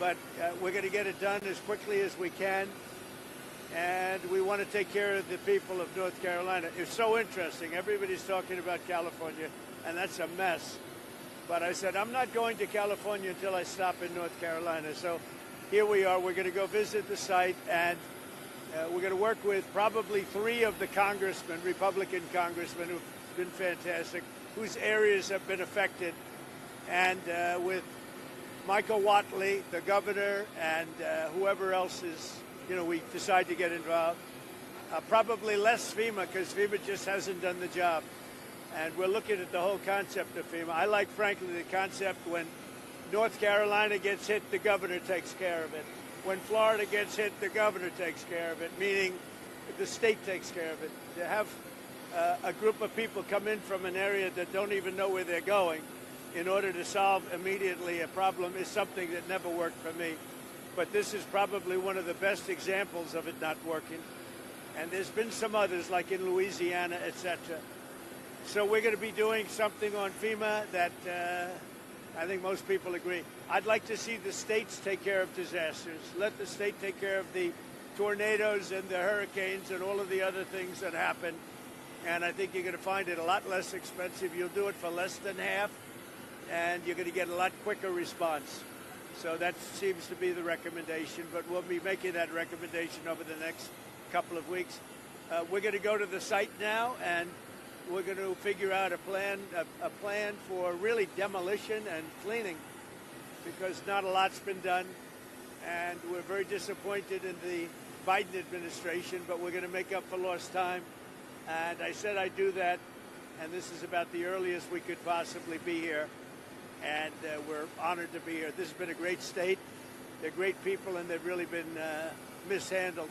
but we're going to get it done as quickly as we can. And we want to take care of the people of North Carolina. It's so interesting. Everybody's talking about California, and that's a mess. But I said, I'm not going to California until I stop in North Carolina. So here we are. We're going to go visit the site, and we're going to work with probably 3 of the congressmen, Republican congressmen, who've been fantastic, whose areas have been affected, and with Michael Whatley, the governor, and whoever else is, we decide to get involved. Probably less FEMA, because FEMA just hasn't done the job. And we're looking at the whole concept of FEMA. I like, frankly, the concept when North Carolina gets hit, the governor takes care of it. When Florida gets hit, the governor takes care of it, meaning the state takes care of it. To have a group of people come in from an area that don't even know where they're going in order to solve immediately a problem is something that never worked for me. But this is probably one of the best examples of it not working. And there's been some others, like in Louisiana, etc. So we're going to be doing something on FEMA that I think most people agree. I'd like to see the states take care of disasters. Let the state take care of the tornadoes and the hurricanes and all of the other things that happen. And I think you're going to find it a lot less expensive. You'll do it for less than half, and you're going to get a lot quicker response. So that seems to be the recommendation, but we'll be making that recommendation over the next couple of weeks. We're going to go to the site now, and we're going to figure out a plan for really demolition and cleaning, because not a lot's been done, and we're very disappointed in the Biden administration, but we're going to make up for lost time. And I said I'd do that, and this is about the earliest we could possibly be here, and we're honored to be here. This has been a great state. They're great people, and they've really been mishandled.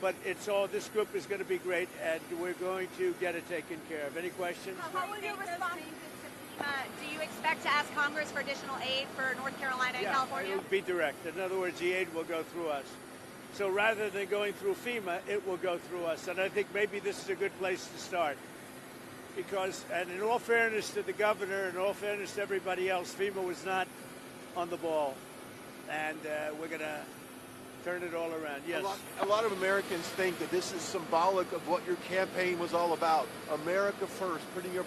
But this group is going to be great, and we're going to get it taken care of. Any questions? How will you respond to FEMA? Do you expect to ask Congress for additional aid for North Carolina and California? It will be direct. In other words, the aid will go through us. So rather than going through FEMA, it will go through us. And I think maybe this is a good place to start. Because, and in all fairness to the governor, and in all fairness to everybody else, FEMA was not on the ball. And we're going to turn it all around. Yes. A lot of Americans think that this is symbolic of what your campaign was all about. America first, putting your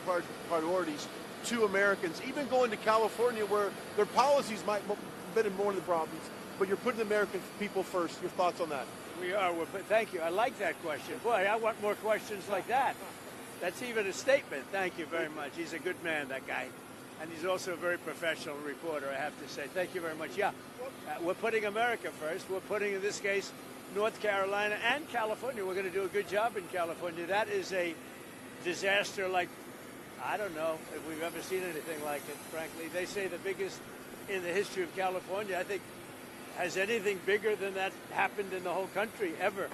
priorities to Americans. Even going to California, where their policies might have been more of the problems, but you're putting the American people first. Your thoughts on that? We are. Thank you. I like that question. Boy, I want more questions like that. That's even a statement. Thank you very much. He's a good man, that guy. And he's also a very professional reporter, I have to say. Thank you very much. Yeah, we're putting America first. We're putting, in this case, North Carolina and California. We're going to do a good job in California. That is a disaster like, I don't know if we've ever seen anything like it, frankly. They say the biggest in the history of California. I think, has anything bigger than that happened in the whole country ever?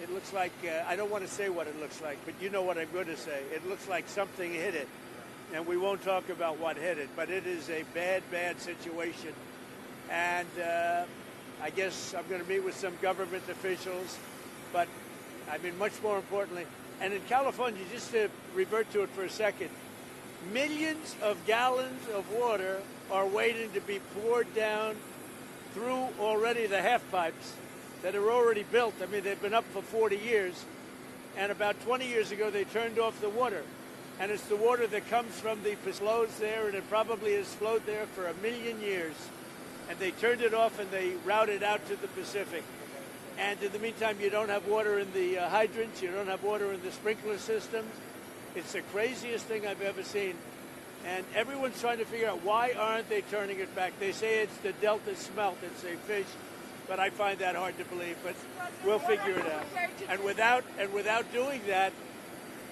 It looks like, I don't want to say what it looks like, but you know what I'm going to say. It looks like something hit it. And we won't talk about what hit it, but it is a bad, bad situation. And I guess I'm going to meet with some government officials, but I mean, much more importantly, and in California, just to revert to it for a second, millions of gallons of water are waiting to be poured down through already the half pipes that are already built. I mean, they've been up for 40 years, and about 20 years ago, they turned off the water. And it's the water that comes from the flows there, and it probably has flowed there for 1 million years. And they turned it off, and they routed out to the Pacific. And in the meantime, you don't have water in the hydrants, you don't have water in the sprinkler systems. It's the craziest thing I've ever seen. And everyone's trying to figure out, why aren't they turning it back? They say it's the Delta smelt, it's a fish, but I find that hard to believe. But we'll figure it out. And without doing that,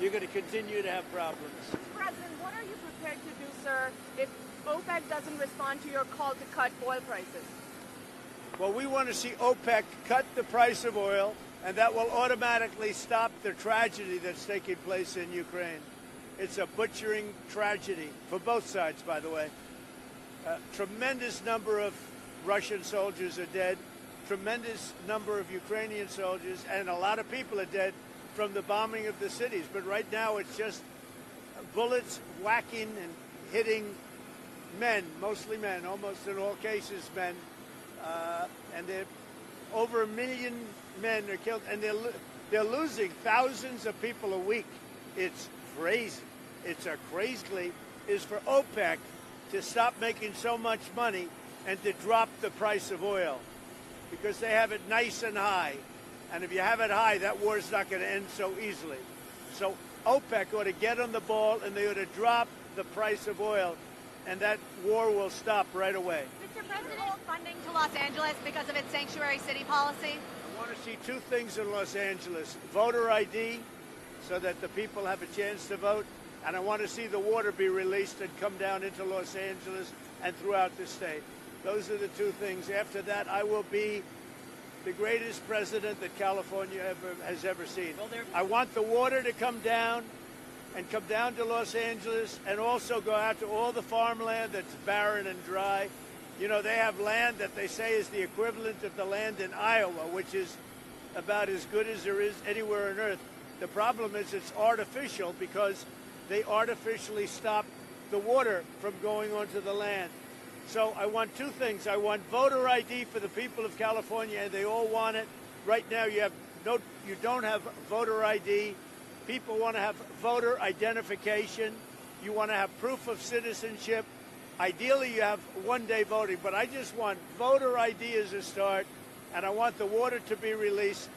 you're going to continue to have problems. President, what are you prepared to do, sir, if OPEC doesn't respond to your call to cut oil prices? Well, we want to see OPEC cut the price of oil, and that will automatically stop the tragedy that's taking place in Ukraine. It's a butchering tragedy for both sides, by the way. A tremendous number of Russian soldiers are dead, tremendous number of Ukrainian soldiers, and a lot of people are dead from the bombing of the cities. But right now it's just bullets whacking and hitting men, mostly men, almost in all cases men, and over 1 million men are killed, and they're losing thousands of people a week. It's crazy. It's a crazily is for OPEC to stop making so much money and to drop the price of oil, because they have it nice and high. And if you have it high, that war's not going to end so easily. So OPEC ought to get on the ball, and they ought to drop the price of oil, and that war will stop right away. Mr. President, funding to Los Angeles because of its sanctuary city policy? I want to see two things in Los Angeles: voter ID, so that the people have a chance to vote, and I want to see the water be released and come down into Los Angeles and throughout the state. Those are the two things. After that, I will be the greatest president that California has ever seen. I want the water to come down and come down to Los Angeles, and also go out to all the farmland that's barren and dry. You know, they have land that they say is the equivalent of the land in Iowa, which is about as good as there is anywhere on earth. The problem is it's artificial, because they artificially stop the water from going onto the land. So I want two things. I want voter ID for the people of California, and they all want it. Right now you don't have voter ID. People want to have voter identification. You want to have proof of citizenship. Ideally you have one-day voting, but I just want voter ID as a start, and I want the water to be released,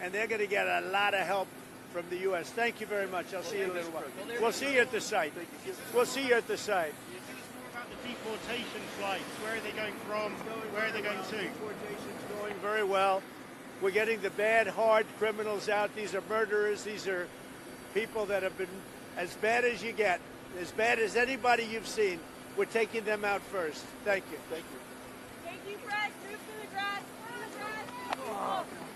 and they're going to get a lot of help from the U.S. Thank you very much. I'll see you in a little while. We'll see you at the site. We'll see you at the site. Deportation flights, where are they going from? Where are they going to? Deportation's going very well. We're getting the bad, hard criminals out. These are murderers. These are people that have been as bad as you get, as bad as anybody you've seen. We're taking them out first. Thank you. Thank you. Thank you, Fred. Move to the dress. To the dress.